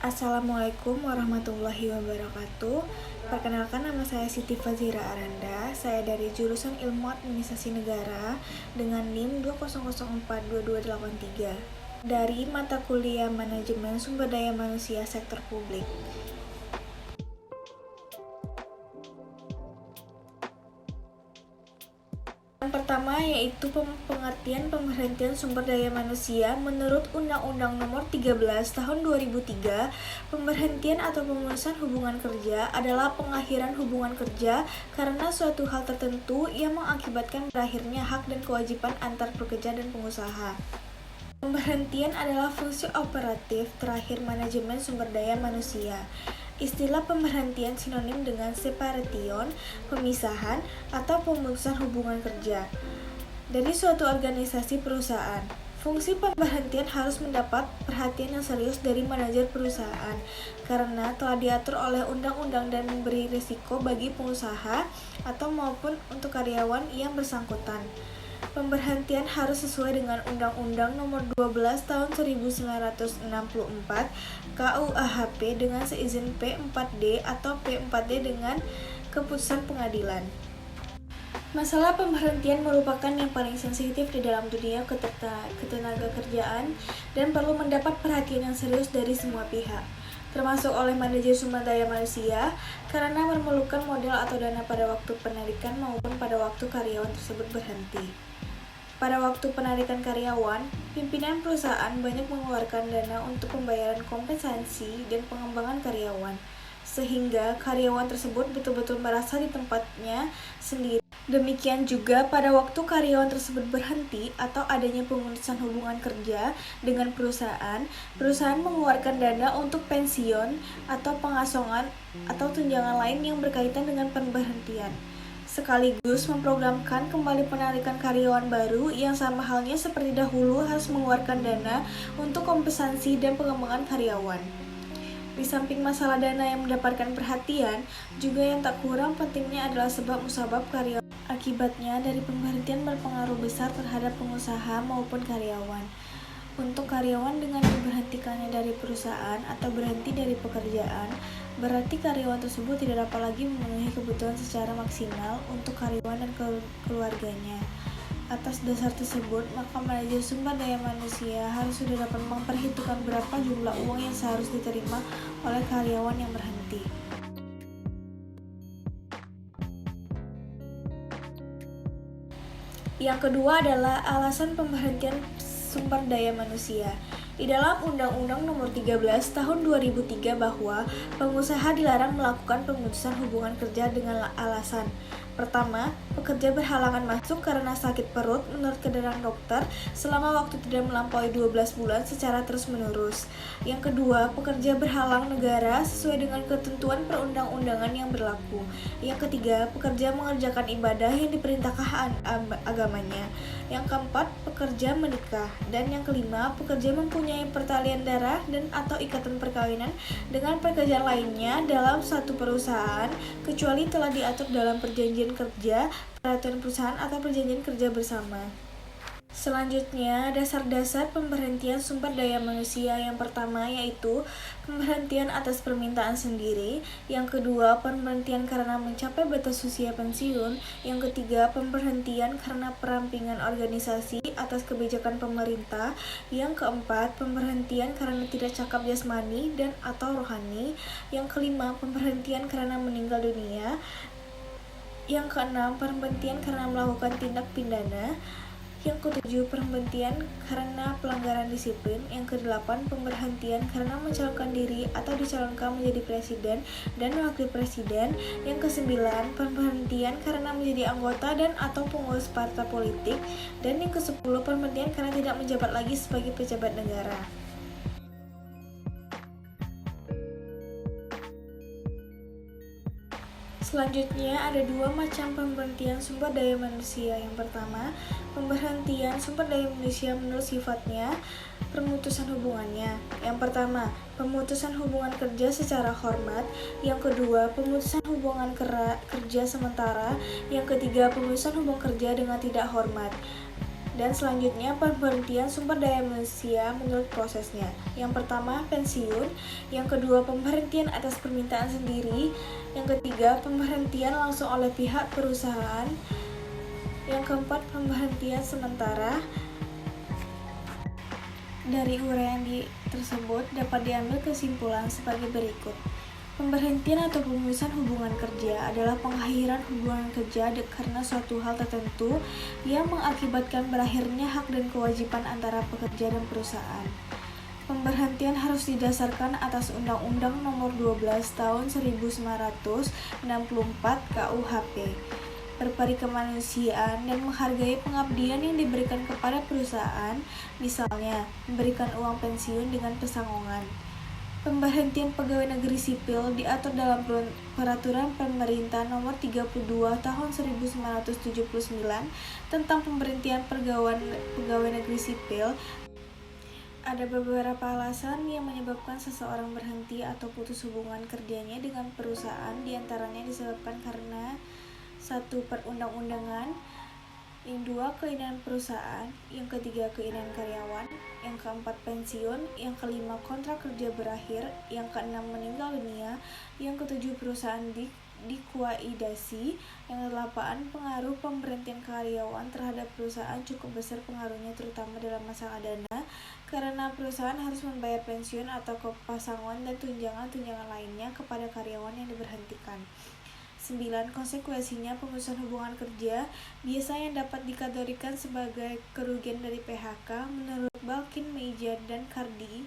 Assalamualaikum warahmatullahi wabarakatuh. Perkenalkan, nama saya Siti Fazira Aranda. Saya dari jurusan Ilmu Administrasi Negara dengan NIM 200422283 dari mata kuliah Manajemen Sumber Daya Manusia Sektor Publik. Yang pertama yaitu pengertian pemberhentian sumber daya manusia. Menurut Undang-Undang Nomor 13 Tahun 2003, pemberhentian atau pemutusan hubungan kerja adalah pengakhiran hubungan kerja karena suatu hal tertentu yang mengakibatkan berakhirnya hak dan kewajiban antar pekerja dan pengusaha. Pemberhentian adalah fungsi operatif terakhir manajemen sumber daya manusia. Istilah pemberhentian sinonim dengan separation, pemisahan, atau pemutusan hubungan kerja dari suatu organisasi perusahaan. Fungsi pemberhentian harus mendapat perhatian yang serius dari manajer perusahaan karena telah diatur oleh undang-undang dan memberi risiko bagi pengusaha atau maupun untuk karyawan yang bersangkutan. Pemberhentian harus sesuai dengan Undang-Undang Nomor 12 Tahun 1964 KUHP dengan seizin P4D atau P4D dengan keputusan pengadilan. Masalah pemberhentian merupakan yang paling sensitif di dalam dunia ketenagakerjaan dan perlu mendapat perhatian yang serius dari semua pihak, termasuk oleh manajer sumber daya manusia, karena memerlukan modal atau dana pada waktu penarikan maupun pada waktu karyawan tersebut berhenti. Pada waktu penarikan karyawan, pimpinan perusahaan banyak mengeluarkan dana untuk pembayaran kompensasi dan pengembangan karyawan, sehingga karyawan tersebut betul-betul merasa di tempatnya sendiri. Demikian juga pada waktu karyawan tersebut berhenti atau adanya pemutusan hubungan kerja dengan perusahaan mengeluarkan dana untuk pensiun atau pengasongan atau tunjangan lain yang berkaitan dengan pemberhentian, sekaligus memprogramkan kembali penarikan karyawan baru yang sama halnya seperti dahulu harus mengeluarkan dana untuk kompensasi dan pengembangan karyawan. Di samping masalah dana yang mendapatkan perhatian, juga yang tak kurang pentingnya adalah sebab musabab karyawan. Akibatnya dari pemberhentian berpengaruh besar terhadap pengusaha maupun karyawan. Untuk karyawan dengan diberhentikannya dari perusahaan atau berhenti dari pekerjaan, berarti karyawan tersebut tidak dapat lagi memenuhi kebutuhan secara maksimal untuk karyawan dan keluarganya. Atas dasar tersebut, maka manajer sumber daya manusia harus sudah dapat memperhitungkan berapa jumlah uang yang seharusnya diterima oleh karyawan yang berhenti. Yang kedua adalah alasan pemberhentian sumber daya manusia. Di dalam Undang-Undang Nomor 13 Tahun 2003 bahwa pengusaha dilarang melakukan pemutusan hubungan kerja dengan alasan: pertama, pekerja berhalangan masuk karena sakit perut menurut keterangan dokter selama waktu tidak melampaui 12 bulan secara terus-menerus. Yang kedua, pekerja berhalang negara sesuai dengan ketentuan perundang-undangan yang berlaku. Yang ketiga, pekerja mengerjakan ibadah yang diperintahkan agamanya. Yang keempat, pekerja menikah. Dan yang kelima, pekerja mempunyai pertalian darah dan atau ikatan perkawinan dengan pekerja lainnya dalam satu perusahaan, kecuali telah diatur dalam perjanjian kerja, peraturan perusahaan atau perjanjian kerja bersama. Selanjutnya, dasar-dasar pemberhentian sumber daya manusia. Yang pertama yaitu pemberhentian atas permintaan sendiri. Yang kedua, pemberhentian karena mencapai batas usia pensiun. Yang ketiga, pemberhentian karena perampingan organisasi atas kebijakan pemerintah. Yang keempat, pemberhentian karena tidak cakap jasmani dan atau rohani. Yang kelima, pemberhentian karena meninggal dunia. Yang keenam, pemberhentian karena melakukan tindak pidana. Yang ketujuh, pemberhentian karena pelanggaran disiplin. Yang kedelapan, pemberhentian karena mencalonkan diri atau dicalonkan menjadi presiden dan wakil presiden. Yang kesembilan, pemberhentian karena menjadi anggota dan atau pengurus partai politik. Dan yang kesepuluh, pemberhentian karena tidak menjabat lagi sebagai pejabat negara. Selanjutnya ada dua macam pemberhentian sumber daya manusia. Yang pertama, pemberhentian sumber daya manusia menurut sifatnya, pemutusan hubungannya. Yang pertama, pemutusan hubungan kerja secara hormat. Yang kedua, pemutusan hubungan kerja sementara. Yang ketiga, pemutusan hubungan kerja dengan tidak hormat. Dan selanjutnya pemberhentian sumber daya manusia menurut prosesnya. Yang pertama, pensiun. Yang kedua, pemberhentian atas permintaan sendiri. Yang ketiga, pemberhentian langsung oleh pihak perusahaan. Yang keempat, pemberhentian sementara. Dari uraian tersebut dapat diambil kesimpulan sebagai berikut. Pemberhentian atau pemutusan hubungan kerja adalah pengakhiran hubungan kerja karena suatu hal tertentu yang mengakibatkan berakhirnya hak dan kewajiban antara pekerja dan perusahaan. Pemberhentian harus didasarkan atas Undang-Undang Nomor 12 Tahun 1964 KUHP, berperi kemanusiaan dan menghargai pengabdian yang diberikan kepada perusahaan, misalnya memberikan uang pensiun dengan pesangongan. Pemberhentian pegawai negeri sipil diatur dalam Peraturan Pemerintah Nomor 32 Tahun 1979 tentang pemberhentian pegawai negeri sipil. Ada beberapa alasan yang menyebabkan seseorang berhenti atau putus hubungan kerjanya dengan perusahaan, diantaranya disebabkan karena 1. Perundang-undangan, yang 2. Keinginan perusahaan, yang ketiga keinginan karyawan, yang keempat pensiun, yang kelima kontrak kerja berakhir, yang keenam meninggal dunia, yang ketujuh perusahaan dikuidasi, yang kedelapan pengaruh pemberhentian karyawan terhadap perusahaan cukup besar pengaruhnya terutama dalam masalah dana karena perusahaan harus membayar pensiun atau pesangon dan tunjangan-tunjangan lainnya kepada karyawan yang diberhentikan. 9. Konsekuensinya pemutusan hubungan kerja biasanya dapat dikategorikan sebagai kerugian dari PHK menurut Balkin, Meijad, dan Cardy.